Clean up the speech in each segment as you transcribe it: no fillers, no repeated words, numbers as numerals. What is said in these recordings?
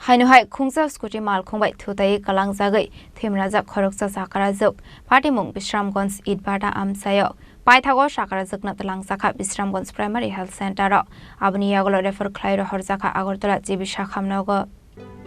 Haino Khungsa Scooty Malkhungbai Thuthaiwi Kwlangjagwi Thwimwrajak Khoroksa Chakrajwk Party Mung Bisramganj Idbata Amsayo Paithago Chakrajwk na Khungsa Bisramganj Primary Health Center Abni Yagolo refer Khlairo Horjaka Agortala Jibi Shakhamnago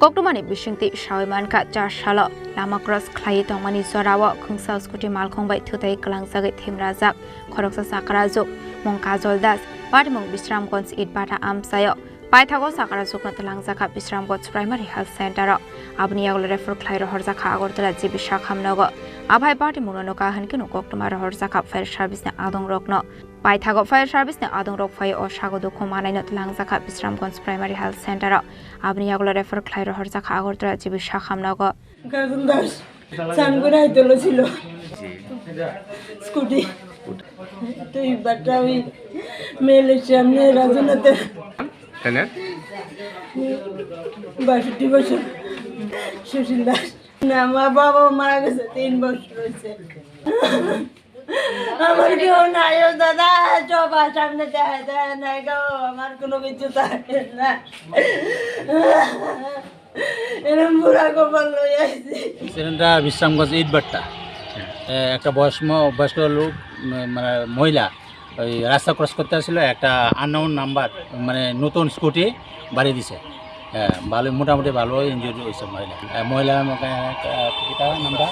Koktumani Bishingti Shawimanka Jashalo Lama Cross Khlai Tongmani Zorawa Khungsa Scooty Malkhungbai Thuthaiwi Kwlangjagwi Thwimwrajak Khoroksa Chakrajwk Mongkajol Das Party Mung Bisramganj Idbata Amsayo Paithago Chakrajwk na Khungsa Bisramganj Primary Health Center Abni Yagolo refer Khlairo Horjaka Agortala Jibi Shakhamnago Abhai Party Munonoka Hankino Koktumara Horjaka Fire Service na Adong Rokno Paithago Fire Service na Adong Rok Fire o Shagodo Kumanai na Khungsa Bisramganj Primary Health Center Abni Yagolo refer Khlairo Horjaka Agortala Jibi Shakhamnago Kagundas Sangurai Tolo Silo Scooty Tui Batawi Melisham Razunate Tener? Bashti Bashar Shushindas Nama Baba Maragas 3 বছর আমার কেউ নাই ও দাদা জবা সামনে দেয় নাই গো আমার কোনো কিছু থাকে না এরকম বুড়া কপাল লই আইছি সেটা বিশ্রামগঞ্জ ইটবাট্টা একটা বয়স্ক লোক মানে মহিলা ওই রাস্তা ক্রস করতে আসছিল একটা আননোন নাম্বার মানে নতুন স্কুটি বাড়ি দিছে ভালো মোটামুটি ভালো ইনজুরি হয়েছে মহিলা নামটা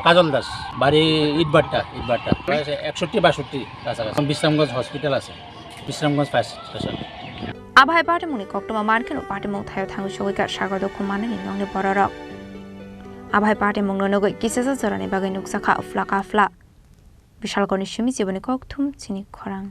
কাজল দাস বাড়ি ইটবাট্টা 61-62 কাছাকাছি বিশ্রামগঞ্জ হসপিটাল আছে Bishramganj fire station Abhai Party Muni Koktuma Markino Party Mung Thayo Thangshogika Shagodo Kumana Ningni Bororok Abhai Party Mung Nogo Kisasa Zorani Bagai Nuksaka Flaka Fla Vishal Konishimi Ziboni Koktum Chini Khorang